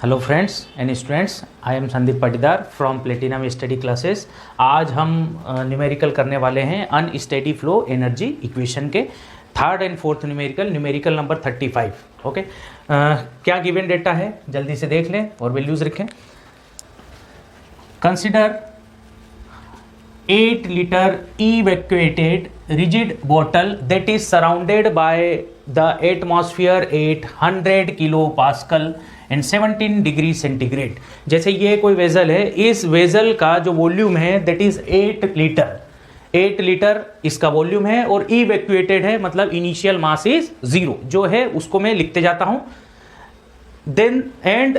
Hello friends and students, I am Sandeep Patidar from platinum study classes. आज हम numerical करने वाले हैं अनस्टेडी फ्लो एनर्जी इक्वेशन के third and fourth numerical number 35। Okay, क्या गिवन डेटा है जल्दी से देख लें और वैल्यूज रखें। Consider 8 liter evacuated rigid bottle that is surrounded by the atmosphere 800 kilopascal and 17 degree centigrade. जैसे ये कोई वेजल है, इस वेजल का जो वॉल्यूम है दैट इज 8 लीटर। 8 लीटर इसका वॉल्यूम है और इवैक्यूएटेड है, मतलब इनिशियल मास इज 0 जो है उसको मैं लिखते जाता हूं। Then and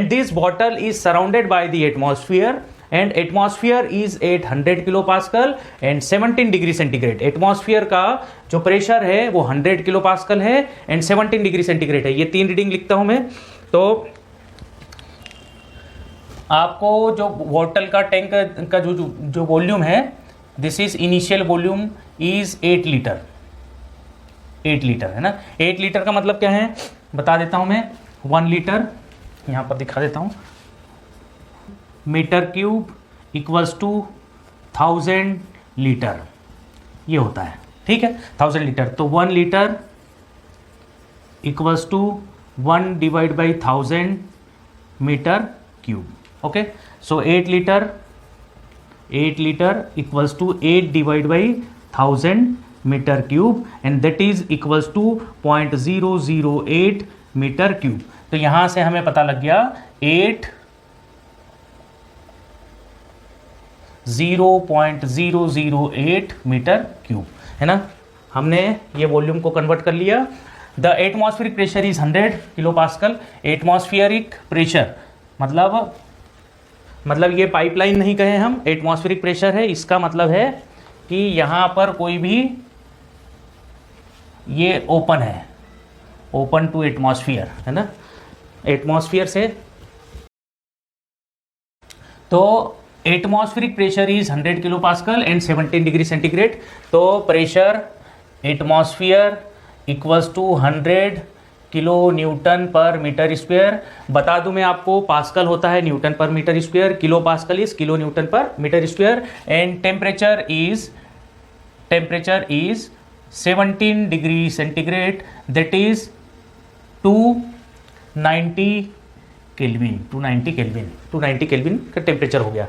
this bottle is surrounded by the atmosphere and atmosphere is 800 kilo pascal and 17 degree centigrade. Atmosphere का जो प्रेशर है वो 100 किलो पास्कल है एंड 17 डिग्री सेंटीग्रेड है। ये 3 रीडिंग लिखता हूं मैं। तो आपको जो बॉटल का टैंक का जो वॉल्यूम है, this is initial volume is 8 litre. 8 litre है ना। 8 लीटर का मतलब क्या है बता देता हूं मैं। 1 लीटर यहां पर दिखा देता हूं, metre cube equals to 1000 litre ये होता है। ठीक है, 1000 लीटर। तो 1 litre equals to 1 divide by 1000 metre cube. Okay, so 8 litre equals to 8 divide by 1000 metre cube and that is equals to 0.008 metre cube. तो यहां से हमें पता लग गया 0.008 मीटर क्यूब है ना। हमने ये वॉल्यूम को कन्वर्ट कर लिया। The atmospheric pressure is 100 kilo pascal. Atmospheric pressure मतलब ये पाइपलाइन नहीं कहे हम, एटमॉस्फेरिक प्रेशर है। इसका मतलब है कि यहां पर कोई भी ये ओपन है, ओपन टू एटमॉस्फेयर है ना, एटमॉस्फेयर से। तो atmospheric pressure is 100 kilo pascal and 17 degree centigrade. तो pressure atmosphere equals to 100 kilo newton पर मीटर स्क्वायर। बता दूं मैं आपको, पास्कल होता है न्यूटन पर metre square, kilo pascal is kilo newton पर metre square and temperature is 17 degree centigrade, that is 290 kelvin का टेम्परेचर हो गया।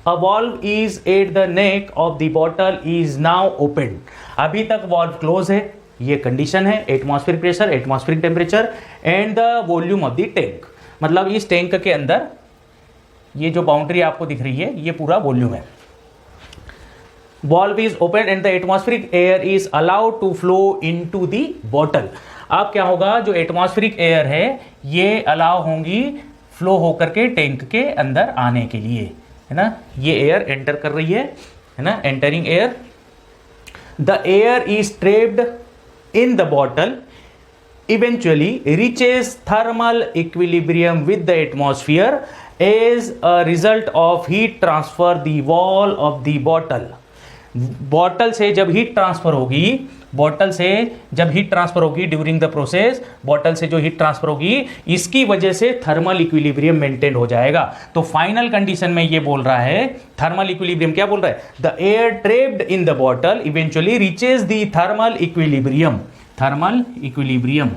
A valve is at the neck of the bottle is now open. अभी तक valve close है, ये condition है। Atmospheric pressure, atmospheric temperature and the volume of the tank, मतलब इस टैंक के अंदर ये जो बाउंड्री आपको दिख रही है ये पूरा वॉल्यूम है। Valve is open and the atmospheric air is allowed to flow into the bottle. अब क्या होगा, जो एटमॉस्फेरिक एयर है ये अलाउ होंगी फ्लो होकर के टैंक के अंदर आने के लिए, है ना। ये एयर एंटर कर रही है ना, entering air. The air is trapped in the bottle, eventually reaches thermal equilibrium with the atmosphere as a result of heat transfer the wall of the bottle. Bottle से जब हीट ट्रांसफर होगी during the process, bottle से जो heat transfer होगी इसकी वजह से thermal equilibrium maintain हो जाएगा। तो फाइनल कंडीशन में ये बोल रहा है, थर्मल इक्विलिब्रियम क्या बोल रहा है, the air trapped in the bottle eventually reaches the thermal equilibrium. Thermal equilibrium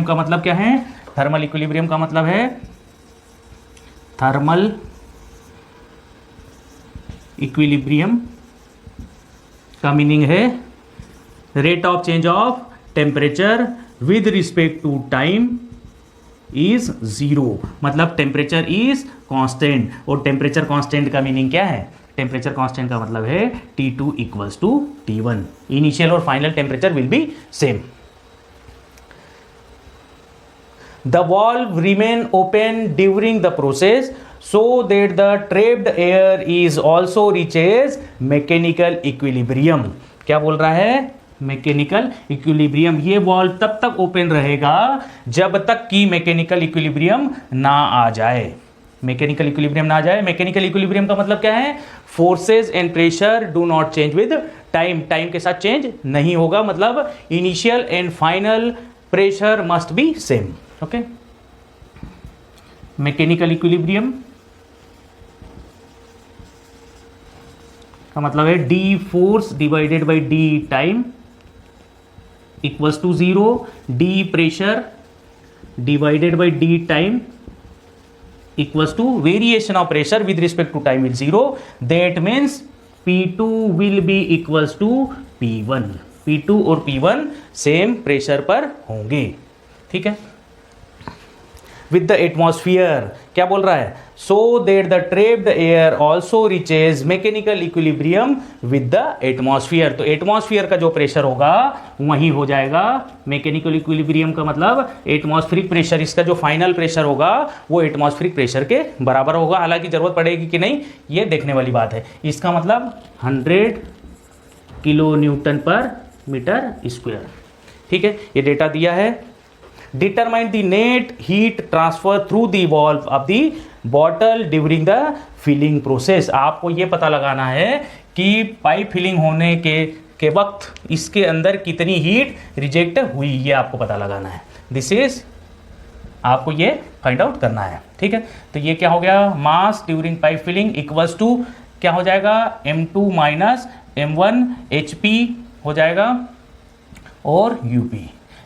का मतलब क्या है, थर्मल इक्विलिब्रियम का मतलब है, थर्मल इक्विलिब्रियम का मीनिंग है rate of change of temperature with respect to time is 0। मतलब टेम्परेचर इज कांस्टेंट, और टेम्परेचर कांस्टेंट का मीनिंग क्या है, टेम्परेचर कांस्टेंट का मतलब है T2 equals to T1। Initial और final temperature will be same. The valve remain open during the process so that the trapped air is also reaches mechanical equilibrium। क्या बोल रहा है, मैकेनिकल इक्विलिब्रियम। ये valve तब तक ओपन रहेगा जब तक कि मैकेनिकल इक्विलिब्रियम ना आ जाए। मैकेनिकल इक्विलिब्रियम ना आ जाए। मैकेनिकल इक्विलिब्रियम का मतलब क्या है, forces and pressure do not change with time. Time के साथ चेंज नहीं होगा, मतलब initial and final pressure must be same. Okay, mechanical equilibrium का मतलब है d force divided by d time equals to 0, d pressure divided by d time equals to variation of pressure with respect to time is 0. That means P2 will be equals to P1. P2 और P1 same pressure पर होंगे, ठीक है। With the atmosphere क्या बोल रहा है, so that the trapped air also reaches mechanical equilibrium with the atmosphere. तो एटमॉस्फियर का जो प्रेशर होगा वही हो जाएगा मैकेनिकल इक्विलिब्रियम का मतलब एटमॉस्फेरिक प्रेशर। इसका जो फाइनल प्रेशर होगा वो एटमॉस्फेरिक प्रेशर के बराबर होगा। हालांकि जरूरत पड़ेगी कि नहीं ये देखने वाली बात है। इसका मतलब 100 किलो न्यूटन पर मीटर स्क्वायर, ठीक है। ये डेटा दिया है। Determine the net heat transfer through the valve of the bottle during the filling process. आपको ये पता लगाना है कि पाइप फिलिंग होने के वक्त इसके अंदर कितनी हीट रिजेक्ट हुई, ये आपको पता लगाना है। दिस इज आपको ये फाइंड आउट करना है, ठीक है। तो ये क्या हो गया, mass during pipe filling equals to क्या हो जाएगा, m2 माइनस m1 HP हो जाएगा और UP।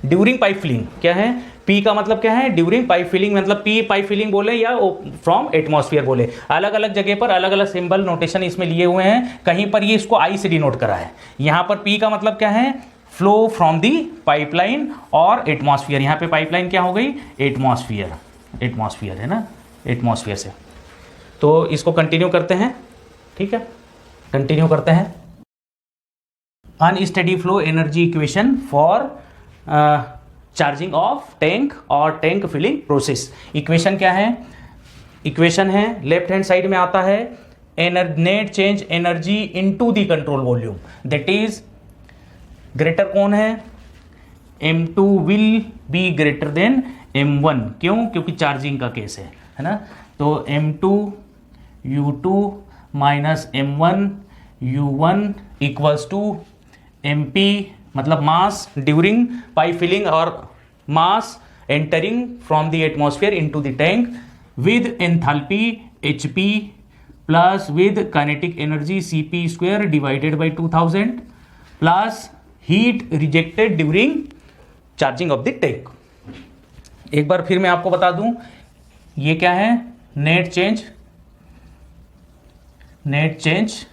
ड्यूरिंग पाइप फिलिंग क्या है, P का मतलब क्या है, ड्यूरिंग पाइप फिलिंग मतलब P पाइप फिलिंग बोले या फ्रॉम एटमॉस्फेयर बोले, अलग अलग जगह पर अलग अलग सिंबल नोटेशन इसमें लिए हुए हैं। कहीं पर ये इसको I से डिनोट करा है। यहाँ पर P का मतलब क्या है, फ्लो फ्रॉम दी पाइपलाइन और एटमॉस्फेयर। यहाँ पे पाइपलाइन क्या हो गई, एटमॉस्फेयर, एटमॉस्फेयर है ना, एटमॉस्फेयर से। तो इसको कंटिन्यू करते हैं, ठीक है, कंटिन्यू करते हैं। Unsteady flow energy equation for charging of tank और टैंक फिलिंग प्रोसेस। इक्वेशन क्या है, इक्वेशन है लेफ्ट हैंड साइड में आता है net change energy into the control volume, that is greater कौन है, m2 will be greater than m1। क्यों, क्योंकि चार्जिंग का केस है ना। तो m2 u2 minus m1 u1 equals to mp मतलब मास ड्यूरिंग पाइप फिलिंग और mass entering from the atmosphere into the tank with enthalpy hp plus with kinetic energy cp square divided by 2000 plus heat rejected during charging of the tank. एक बार फिर मैं आपको बता दूं ये क्या है, net change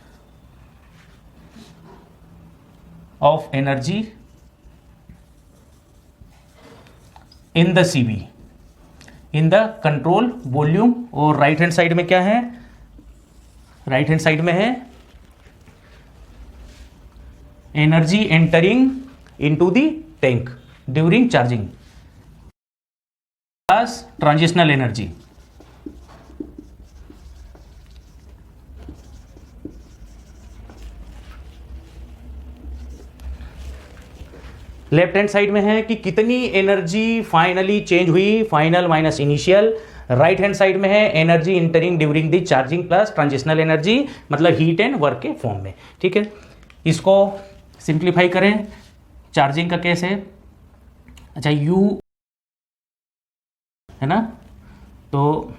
of energy in the CV in the control volume. और राइट हैंड साइड में क्या है, राइट हैंड साइड में है energy entering into the tank during charging plus transitional energy. Left hand side में है कि कितनी एनर्जी फाइनली चेंज हुई, final minus initial. Right hand side में है energy entering during the charging plus transitional energy मतलब हीट एंड वर्क के form में, ठीक है। इसको सिंप्लीफाई करें, चार्जिंग का केस है, अच्छा U है ना, तो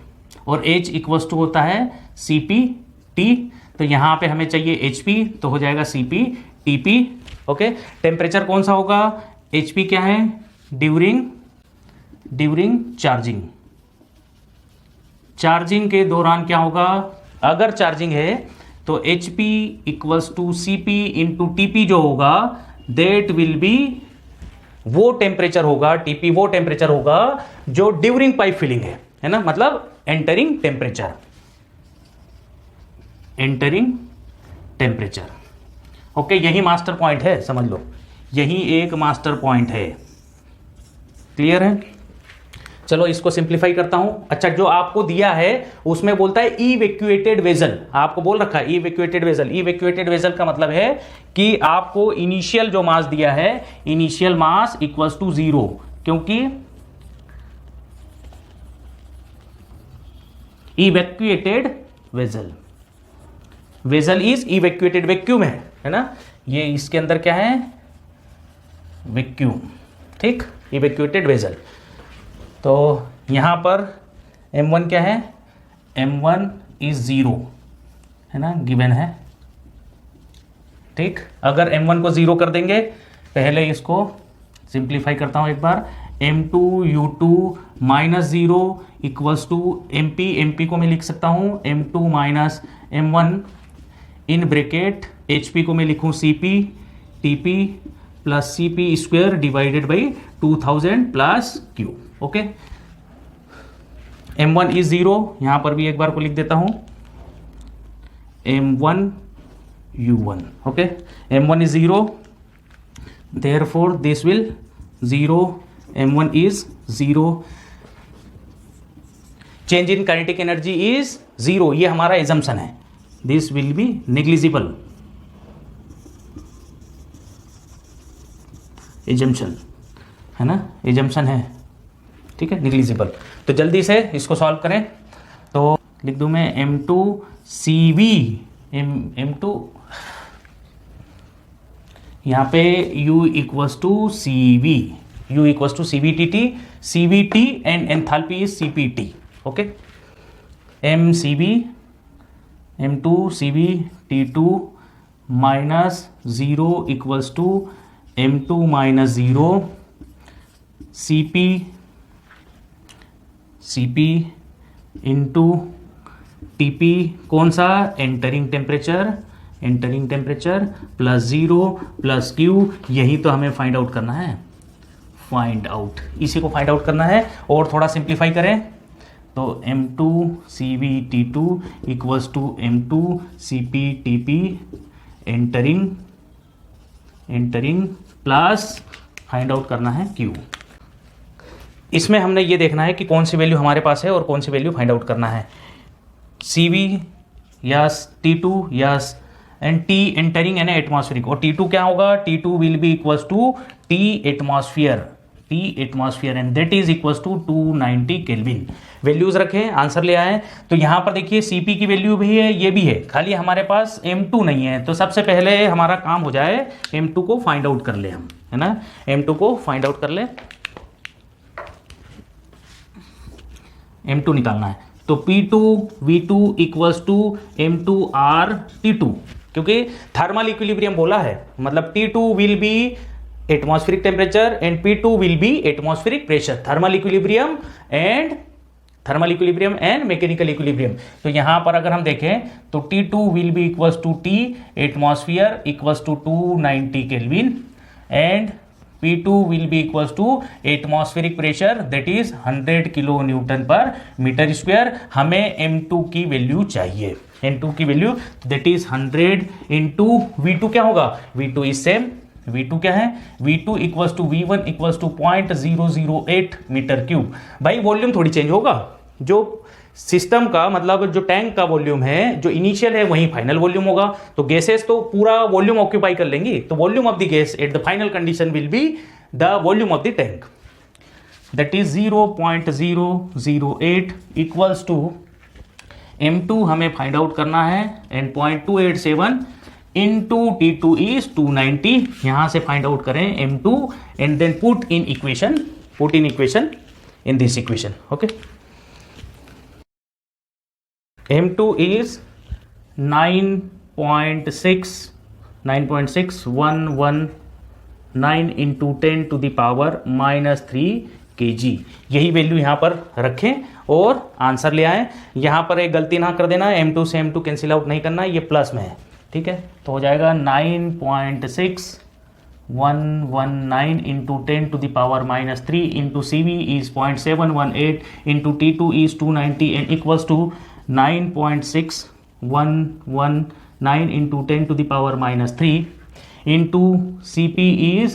और H इक्वल्स टू होता है CP/T। तो यहाँ पे हमें चाहिए HP तो हो जाएगा CP/TP, ओके। टेम्परेचर कौन सा होगा, HP क्या है, ड्यूरिंग चार्जिंग के दौरान क्या होगा, अगर चार्जिंग है तो HP equals to CP into TP जो होगा दैट विल बी वो टेम्परेचर होगा, TP वो टेम्परेचर होगा जो ड्यूरिंग पाइप फिलिंग है ना, मतलब एंटरिंग टेम्परेचर, ओके। यही मास्टर पॉइंट है, समझ लो, यही एक मास्टर पॉइंट है, क्लियर है। चलो इसको सिंप्लीफाई करता हूं। अच्छा, जो आपको दिया है उसमें बोलता है इवैक्यूएटेड वेसल, आपको बोल रखा है इवैक्यूएटेड वेसल। इवैक्यूएटेड वेसल का मतलब है कि आपको इनिशियल जो मास दिया है, इनिशियल मास इक्वल्स टू 0, क्योंकि evacuated vessel is evacuated, vacuum है ना, ये इसके अंदर क्या है, वैक्यूम, ठीक। इवेक्यूएटेड वेसल। तो यहाँ पर m1 क्या है, m1 इज 0 है ना, गिवन है। ठीक, अगर m1 को 0 कर देंगे, पहले इसको सिंप्लीफाई करता हूँ एक बार, m2 u2 minus 0 equals to mp को मैं लिख सकता हूँ m2 minus m1 in bracket hp को मैं लिखूँ cp tp plus cp square divided by 2000 plus q। Okay, m1 is 0, यहाँ पर भी एक बार को लिख देता हूँ m1 u1। Okay, m1 is 0, therefore this will 0, m1 is 0, change in kinetic energy is 0, ये हमारा assumption है, this will be negligible, assumption है ना, assumption है, ठीक है, negligible। तो जल्दी से इसको सॉल्व करें, तो लिख दूं मैं m2 cv m2 यहाँ पे u equals to cv, u equals to cvtt, cvt and enthalpy is cpt। Okay, mcv m2 cv t2 minus 0 equals to m2 minus 0 cp into TP, कौन सा, entering temperature plus 0 plus q, यही तो हमें find out करना है, इसी को find out करना है। और थोड़ा सिंप्लीफाई करें तो m2 cv t2 equals to m2 cp tp entering plus find out करना है q। इसमें हमने ये देखना है कि कौन सी वैल्यू हमारे पास है और कौन सी वैल्यू फाइंड आउट करना है, cv yes, t2 yes, and t entering यानी एटमॉस्फेरिक, और t2 क्या होगा, t2 will be equals to t atmosphere and that is equals to 290 kelvin. Values रखें, आंसर ले आए। तो यहाँ पर देखिए cp की वैल्यू भी है, ये भी है, खाली हमारे पास m2 नहीं है। तो सबसे पहले हमारा काम हो जाए m2 को फाइंड आउट कर ले हम, है ना, m2 को फाइंड आउट कर ले, m2 निकालना है। तो P2 V2 equals to M2 R T2, क्योंकि थर्मल इक्विलिब्रियम बोला है, मतलब T2 will be atmospheric temperature and P2 will be atmospheric pressure, thermal equilibrium and mechanical equilibrium. तो यहां पर अगर हम देखें तो T2 will be equals to T atmosphere equals to 290 kelvin and P2 will be equals to atmospheric pressure that is 100 kilo newton पर metre square. हमें M2 की वैल्यू चाहिए, M2 की value that is 100 into V2 क्या होगा, V2 is same, V2 क्या है, V2 equals to V1 equals to 0.008 metre cube. भाई वॉल्यूम थोड़ी चेंज होगा, जो सिस्टम का मतलब जो टैंक का वॉल्यूम है, जो इनिशियल है वही फाइनल वॉल्यूम होगा। तो गैसेस तो पूरा वॉल्यूम ऑक्यूपाई कर लेंगी, तो volume of the gas at the final condition will be the volume of the tank, that is 0.008 equals to m2 हमें फाइंड आउट करना है एंड 0.287 इंटू T2 इज 290। यहां से फाइंड आउट करें m2 and then put in equation in this equation. Okay, m2 is 9.6119 into 10 to the power -3 kg। यही value यहाँ पर रखें और आंसर ले आए। यहाँ पर एक गलती ना कर देना, m2 से m2 कैंसिल आउट नहीं करना, ये प्लस में है, ठीक है। तो हो जाएगा 9.6119 into 10 to the power -3 into cv is 0.718 into T2 is 290 and equals to 9.6119 into 10 to the power -3 into Cp is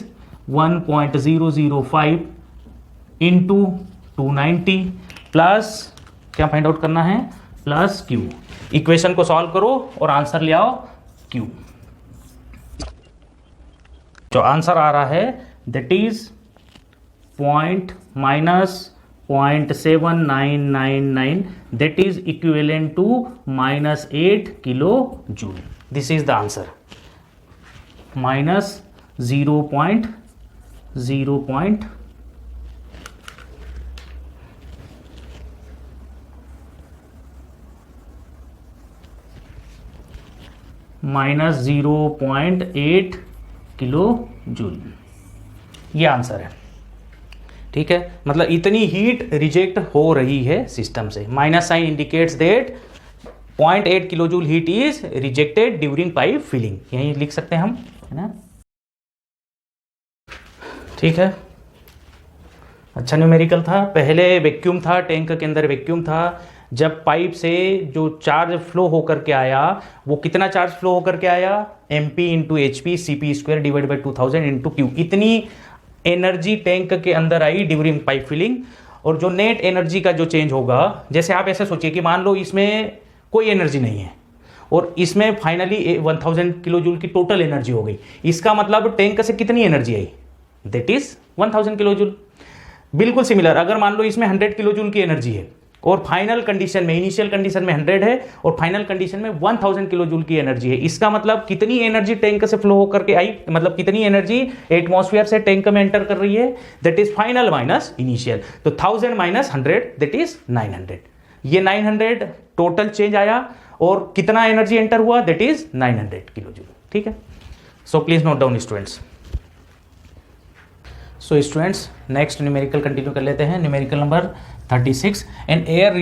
1.005 into 290 plus क्या फाइंड आउट करना है, प्लस Q। इक्वेशन को सॉल्व करो और आंसर ले आओ Q। जो आंसर आ रहा है that is -0.7999 that is equivalent to -8 kilojoule. This is the answer, -0.0.7999 minus 0.8 kilo joule, ये आंसर है। ठीक है, मतलब इतनी हीट रिजेक्ट हो रही है सिस्टम से। Minus sign indicates that 0.8 kilo joule heat is rejected during pipe filling, यही लिख सकते हैं हम, है ना। ठीक है, अच्छा न्यूमेरिकल था। पहले वैक्यूम था, टैंक के अंदर वैक्यूम था। जब पाइप से जो चार्ज फ्लो होकर के आया, वो कितना चार्ज फ्लो होकर के आया, mp into H P C P square divide by 2000 into Q, इतनी एनर्जी टैंक के अंदर आई ड्यूरिंग पाइप फिलिंग। और जो नेट एनर्जी का जो चेंज होगा, जैसे आप ऐसे सोचिए कि मान लो इसमें कोई एनर्जी नहीं है और इसमें फाइनली 1000 किलो जूल की टोटल एनर्जी हो गई, इसका मतलब टैंक से कितनी energy I, that is 1000 kilo joule. बिल्कुल सिमिलर, अगर मान लो इसमें 100 किलो जूल की एनर्जी है और फाइनल कंडीशन में, इनिशियल कंडीशन में 100 है और फाइनल कंडीशन में 1000 किलो जूल की एनर्जी है, इसका मतलब कितनी एनर्जी टैंक से फ्लो होकर के आई, मतलब कितनी एनर्जी एटमॉस्फेयर से टैंक में एंटर कर रही है, that is final minus initial. तो 1000 माइनस 100 दैट इज 900। ये 900 टोटल चेंज आया और कितना एनर्जी एंटर हुआ, दैट इज 900 किलो जूल। ठीक है, so please note down students. So students, next numerical continue कर लेते हैं। Numerical number 36, an air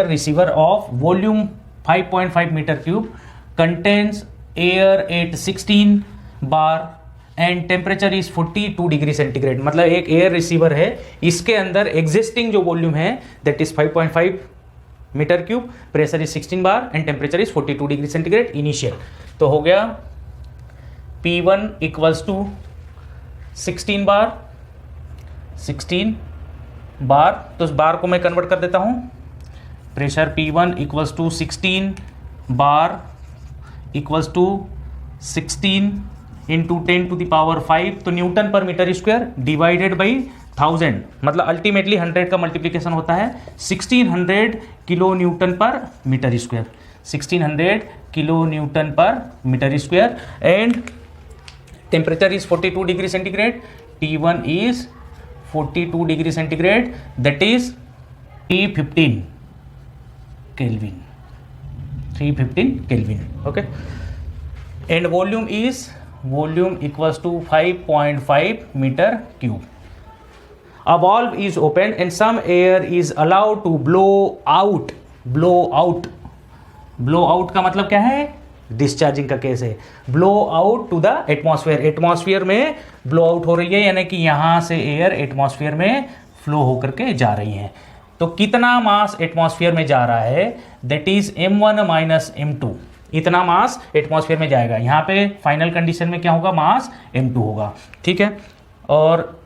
receiver of volume 5.5 metre cube contains air at 16 bar and temperature is 42 degree centigrade. मतलब एक air receiver है, इसके अंदर एग्जिस्टिंग जो volume है that is 5.5 metre cube, pressure is 16 bar and temperature is 42 degree centigrade initial. तो हो गया P1 इक्वल्स टू 16 बार, तो उस बार को मैं कन्वर्ट कर देता हूं। Pressure P1 equals to 16 bar equals to 16 into 10 to the power 5, तो न्यूटन पर मीटर स्क्वायर डिवाइडेड बाई 1000, मतलब अल्टीमेटली 100 का मल्टीप्लिकेशन होता है 1600 किलो न्यूटन पर मीटर स्क्वायर, 1600 किलो न्यूटन पर metre square. And temperature is 42 degree centigrade, T1 is 42 degree centigrade, that is 315 Kelvin. 315 Kelvin. Okay. And volume equals to 5.5 meter cube. A valve is opened and some air is allowed to blow out. Blow out का मतलब क्या है? Discharging का case है। Blow out to the atmosphere, atmosphere में blow out हो रही है, यानी कि यहां से एयर एटमॉस्फेयर में फ्लो होकर के जा रही है। तो कितना मास एटमॉस्फेयर में जा रहा है, that is m1 minus m2, इतना मास एटमॉस्फेयर में जाएगा। यहाँ पे फाइनल कंडीशन में क्या होगा, मास m2 होगा। ठीक है, और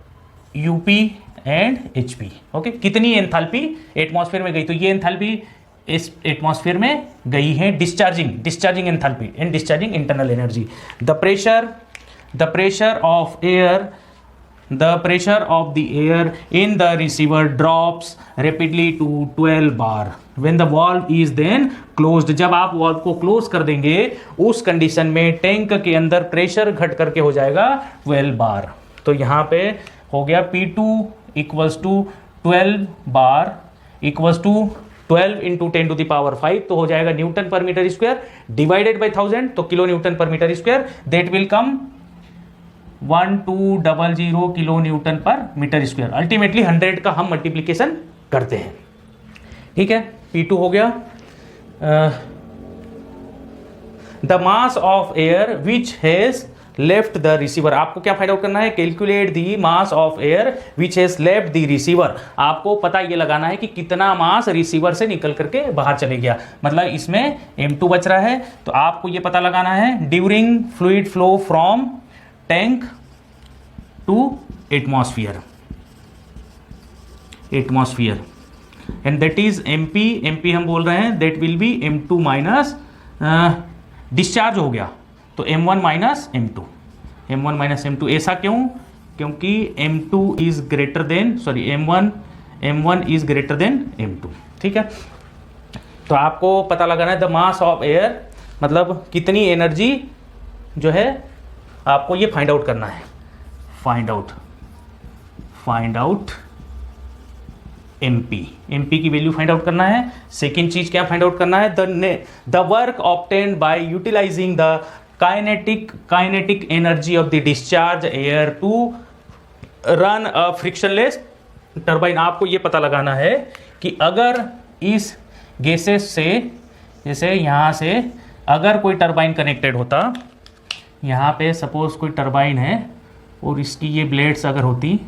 यूपी एंड एचपी। ओके, कितनी एंथैल्पी एटमॉस्फेयर में गई, तो ये एंथैल्पी इस एटमॉस्फेयर में गई है discharging enthalpy and discharging internal energy. The pressure of the air in the receiver drops rapidly to 12 bar when the valve is then closed. जब आप वाल्व को क्लोज कर देंगे उस कंडीशन में टैंक के अंदर प्रेशर घट करके हो जाएगा 12 बार। तो यहां पे हो गया P2 equals to 12 bar equals to 12 into 10 to the power 5, तो हो जाएगा न्यूटन पर मीटर स्क्वायर डिवाइडेड बाई 1000, तो किलो न्यूटन पर metre square, that will come 1200 kilo newton पर मीटर स्क्वायर। अल्टीमेटली 100 का हम मल्टीप्लीकेशन करते हैं। ठीक है, P2 हो गया। The mass of air which has left the receiver, आपको क्या फाइंड आउट करना है, calculate the mass of air which has left the receiver. आपको पता ये लगाना है कि कितना मास रिसीवर से निकल करके बाहर चले गया, मतलब इसमें m2 बच रहा है। तो आपको ये पता लगाना है during fluid flow from tank to atmosphere and that is MP हम बोल रहे हैं, that will be m2 minus discharge हो गया तो m1 माइनस m2, ऐसा क्यों, क्योंकि m2 is greater then m1 is greater than m2। ठीक है, तो आपको पता लगाना है द मास ऑफ एयर, मतलब कितनी एनर्जी जो है आपको ये फाइंड आउट करना है। फाइंड आउट एम पी की वैल्यू फाइंड आउट करना है। सेकेंड चीज क्या फाइंड आउट करना है, the work obtained by utilising the kinetic energy of the discharge air to run a frictionless turbine. आपको ये पता लगाना है कि अगर इस गैसेस से, जैसे यहाँ से अगर कोई टरबाइन कनेक्टेड होता, यहाँ पे सपोज कोई टरबाइन है और इसकी ये ब्लेड्स अगर होती,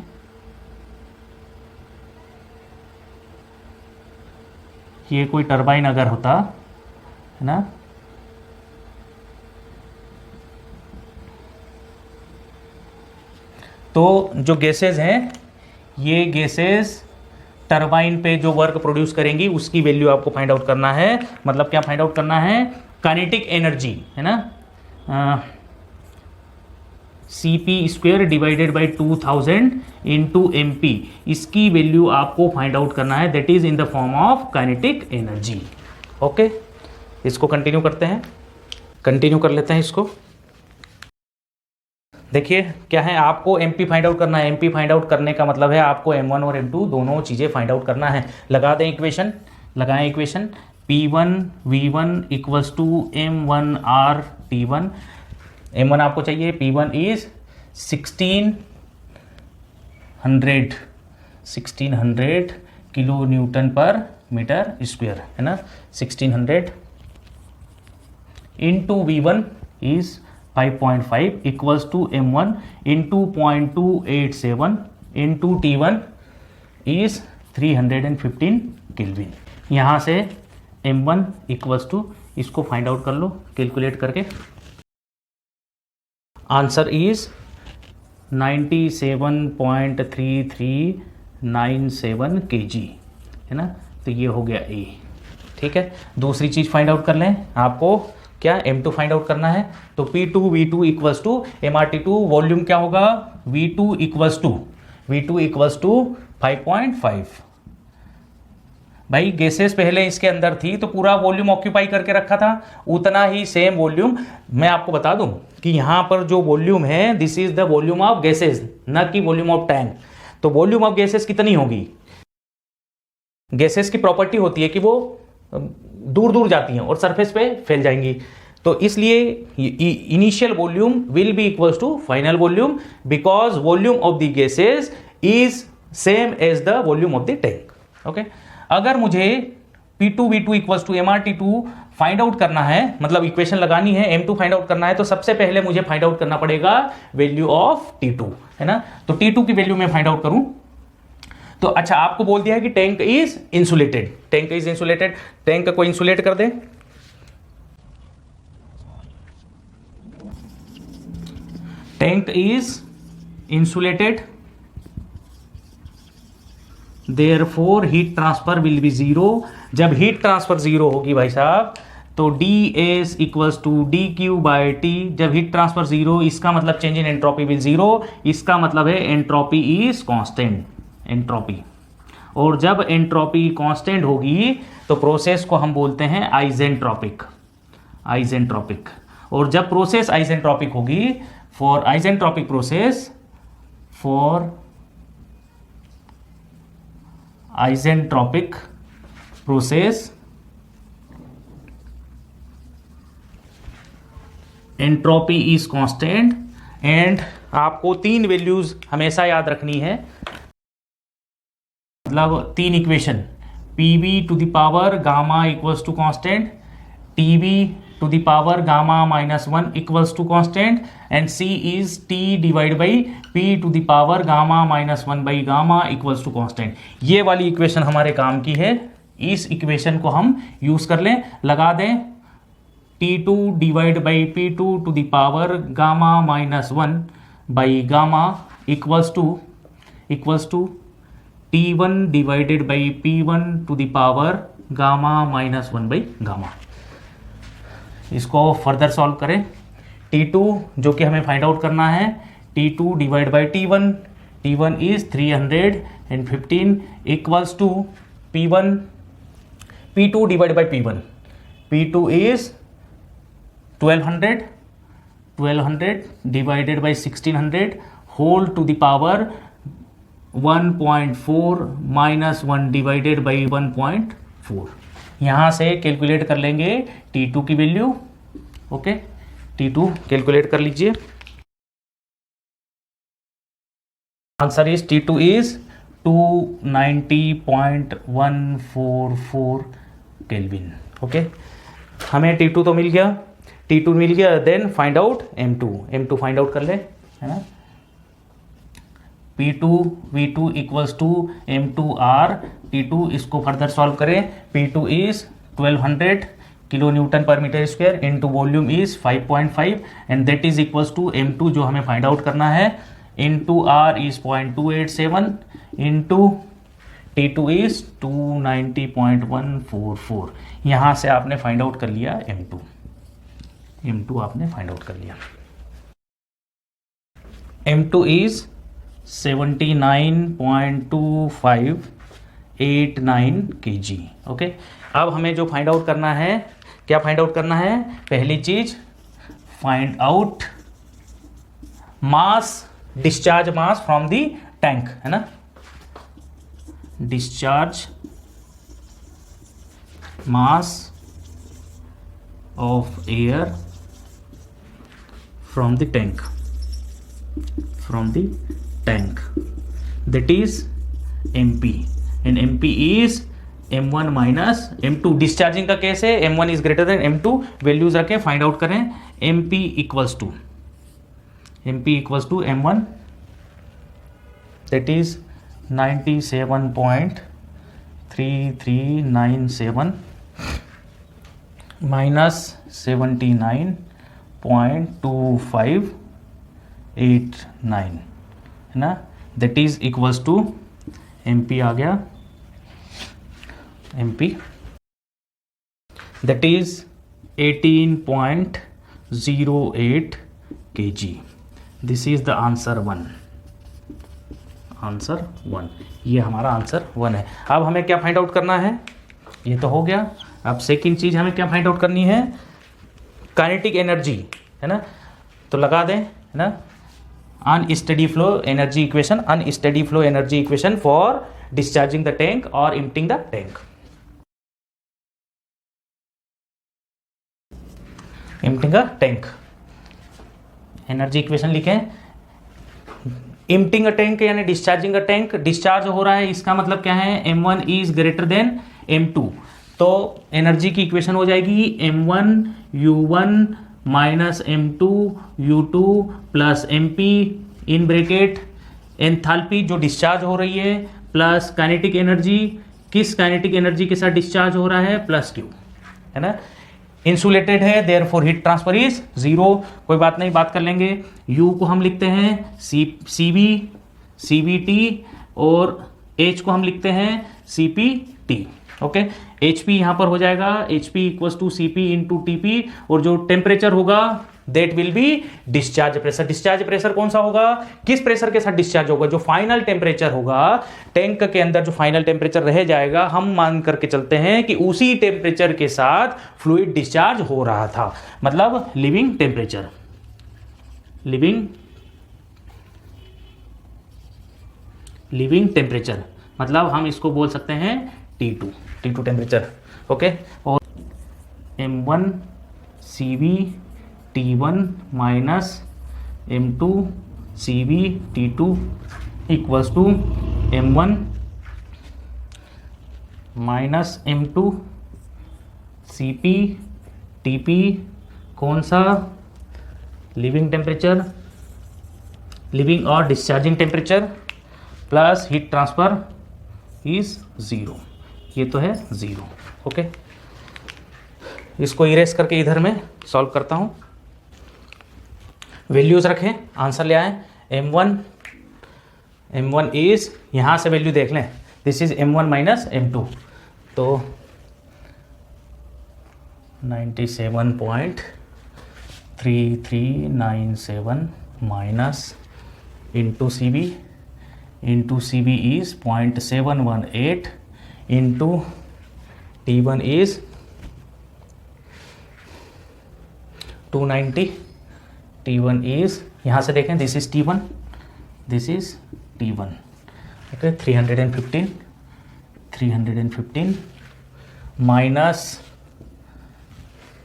ये कोई टरबाइन अगर होता है ना, तो जो गैसेस हैं, ये गैसेस टरबाइन पे जो वर्क प्रोड्यूस करेंगी उसकी वैल्यू आपको फाइंड आउट करना है। मतलब क्या फाइंड आउट करना है, काइनेटिक एनर्जी है ना, CP² divided by 2000 into MP, इसकी वैल्यू आपको फाइंड आउट करना है, that is in the form of kinetic energy. Okay, इसको कंटिन्यू करते हैं, कंटिन्यू कर लेते हैं इसको। देखिए क्या है, आपको MP फाइंड आउट करना है। MP फाइंड आउट करने का मतलब है आपको M1 और M2 दोनों चीज़ें फाइंड आउट करना है। लगा दें इक्वेशन, लगाएं equation, P1 V1 equals to M1R T1। M1 आपको चाहिए, P1 इज 1600 किलो न्यूटन पर मीटर स्क्वायर है ना, 1600 into V1 is 5.5 equals to M1 into 0.287 into T1 is 315 kelvin. यहाँ से M1 इक्वल्स टू, इसको फाइंड आउट कर लो कैलकुलेट करके, आंसर इज 97.3397 kg है ना, तो ये हो गया A। ठीक है, दूसरी चीज़ फाइंड आउट कर लें, आपको क्या M2 फाइंड आउट करना है। तो P2 V2 equals to MRT2, volume क्या होगा, V2 इक्वल्स टू 5.5। भाई गैसेस पहले इसके अंदर थी तो पूरा वॉल्यूम ऑक्यूपाई करके रखा था, उतना ही सेम वॉल्यूम। मैं आपको बता दूं कि यहां पर जो वॉल्यूम है, this is the volume of gases, न कि वॉल्यूम ऑफ टैंक। तो वॉल्यूम ऑफ गैसेस कितनी होगी, गैसेस की प्रॉपर्टी होती है कि वो दूर दूर जाती हैं और सरफेस पे फैल जाएंगी, तो इसलिए initial volume will be equals to final volume, because volume of the gases is same as the volume of the tank. Okay, अगर मुझे P2 V2 equals to MRT2 find out करना है, मतलब इक्वेशन लगानी है, M2 फाइंड आउट करना है, तो सबसे पहले मुझे फाइंड आउट करना पड़ेगा वैल्यू ऑफ T2 है ना। तो T2 की वैल्यू मैं फाइंड आउट करूं तो अच्छा, आपको बोल दिया है कि tank is insulated, tank is insulated, tank को इंसुलेट कर दें। Tank is insulated, therefore heat transfer will be zero. जब हीट ट्रांसफर जीरो होगी भाई साहब, तो DS इक्वल्स टू DQ/T। जब हीट ट्रांसफर जीरो, इसका मतलब change in entropy will zero, इसका मतलब है एंट्रोपी इज कांस्टेंट, एंट्रोपी। और जब एंट्रोपी कांस्टेंट होगी तो प्रोसेस को हम बोलते हैं आइजेंट्रोपिक, आइजेंट्रोपिक। और जब प्रोसेस आइजेंट्रोपिक होगी, for isentropic process, for isentropic process entropy is constant. And आपको तीन वैल्यूज हमेशा याद रखनी है, मतलब तीन equation, PV to the power gamma equals to constant, TB to the power gamma -1 equals to constant, and C is T divide by P to the power gamma -1 by gamma equals to constant. ये वाली equation हमारे काम की है, इस equation को हम use कर लें, लगा दें T2 divide by P2 to the power gamma -1 by gamma equals to T1 divided by P1 to the power gamma -1 by gamma. इसको फर्दर सॉल्व करें। T2 जो कि हमें फाइंड आउट करना है, T2 divide by T1, T1 is 315 equals to P2 divide by P1, P2 is 1200 divided by 1600 whole to the power 1.4 minus 1 divided by 1.4। यहाँ से calculate कर लेंगे T2 की वैल्यू। ओके, T2 कैलकुलेट कर लीजिए। Answer is T2 is 290.144 kelvin. Okay, हमें T2 तो मिल गया, T2 मिल गया, then find out M2 find out कर ले, है ना। P2 V2 equals to M2R T2, इसको फर्दर सॉल्व करें। P2 इज 1200 किलो न्यूटन पर metre square into volume is 5.5 and that is equals to M2 जो हमें फाइंड आउट करना है, into R is 0.287 into T2 is 290.144। यहाँ से आपने फाइंड आउट कर लिया M2 आपने फाइंड आउट कर लिया। M2 is 79.2589 kg। ओके, अब हमें जो फाइंड आउट करना है, क्या फाइंड आउट करना है? पहली चीज find out mass, discharge mass from the tank, है ना। Discharge mass of air from the tank, that is MP and MP is M1 minus M2। Discharging का केस है, M1 is greater than M2, values रखें, find out करें। MP equals to M1 that is 97.3397 minus 79.2589, है ना, that is equals to MP आ गया, MP that is 18.08 kg। This is the answer 1। ये हमारा आंसर 1 है। अब हमें क्या फाइंड आउट करना है? ये तो हो गया। अब सेकंड चीज हमें क्या फाइंड आउट करनी है? काइनेटिक एनर्जी, है ना। तो लगा दें, है ना, unsteady flow energy equation for discharging the tank और emptying the tank. Energy equation लिखें। एम्प्टिंग अ टैंक यानी डिस्चार्जिंग अ टैंक, डिस्चार्ज हो रहा है, इसका मतलब क्या है? M1 is greater than M2। तो एनर्जी की इक्वेशन हो जाएगी M1 U1 minus M2 U2 plus MP in bracket enthalpy जो डिस्चार्ज हो रही है प्लस काइनेटिक एनर्जी, किस काइनेटिक एनर्जी के साथ डिस्चार्ज हो रहा है? प्लस Q, है ना। इंसुलेटेड है, देयरफॉर हीट ट्रांसफर इज 0। कोई बात नहीं, बात कर लेंगे। U को हम लिखते हैं CVT और H को हम लिखते हैं CPT। ओके, HP यहाँ पर हो जाएगा HP equals to CP into TP, और जो टेम्परेचर होगा that will be discharge pressure. Discharge pressure कौन सा होगा? किस प्रेशर के साथ डिस्चार्ज होगा? जो फाइनल टेम्परेचर होगा टैंक के अंदर, जो फाइनल टेम्परेचर रह जाएगा, हम मान करके चलते हैं कि उसी टेम्परेचर के साथ फ्लूइड डिस्चार्ज हो रहा था, मतलब लिविंग टेम्परेचर। लिविंग टेम्परेचर मतलब हम इसको बोल सकते हैं T2 टेम्परेचर। ओके, और M1 CV T1 minus M2 CV T2 equals to M1 minus M2 CP TP, कौन सा? लिविंग टेम्परेचर, लिविंग और discharging temperature, plus heat transfer is 0। ये तो है 0। ओके, इसको इरेज करके इधर में सॉल्व करता हूँ। वैल्यूज रखें, आंसर ले आए। M1 इज, यहाँ से वैल्यू देख लें, this is M1 minus M2, तो 97.3397 minus into CB is 0.718 into T1 is 290। T1 is, यहाँ से देखें, this is T1, okay 315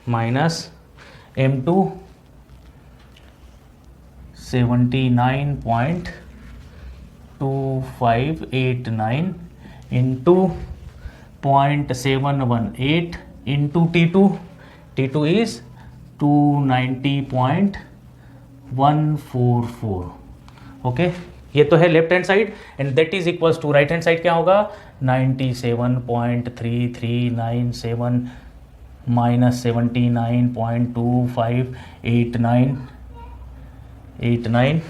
minus M2 79.2589 into 0.718 into T2 is 290.144. Okay ये तो है left hand side and that is equals to right hand side क्या होगा 97.3397 minus 79.2589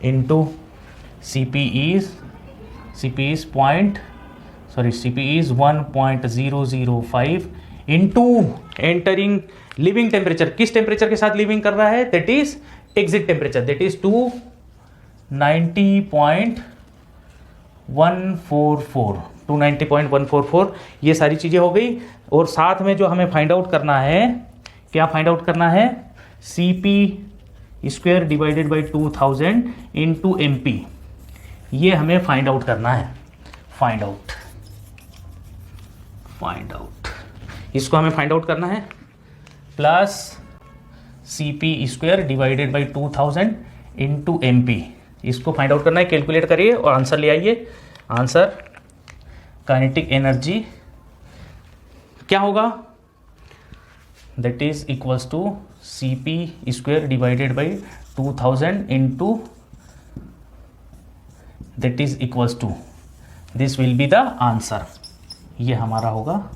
into CP is 1.005 into entering leaving temperature, किस temperature के साथ leaving कर रहा है, that is exit temperature, that is 290.144 ये सारी चीजें हो गई। और साथ में जो हमें फाइंड आउट करना है, क्या फाइंड आउट करना है, CP square divided by 2000 into MP, ये हमें फाइंड आउट करना है। फाइंड आउट इसको हमें फाइंड आउट करना है, plus CP square divided by 2000 into MP, इसको फाइंड आउट करना है। कैलकुलेट करिए और आंसर ले आइए। आंसर काइनेटिक एनर्जी क्या होगा, that is equals to CP square divided by 2000 into, that is equals to, this will be the answer, ये हमारा होगा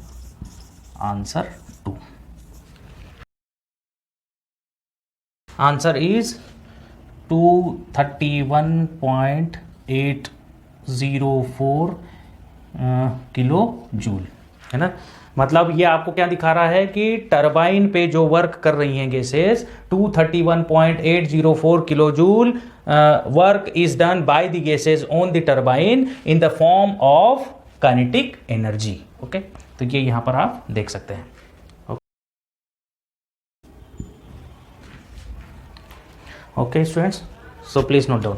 answer 2। Answer is 231.804 kilo joule, है ना। मतलब ये आपको क्या दिखा रहा है कि टरबाइन पे जो वर्क कर रही हैं gases 231.804 kilo joule work is done by the gases on the turbine in the form of kinetic energy. Okay, तो ये यहां पर आप देख सकते हैं। Okay students, so please note down.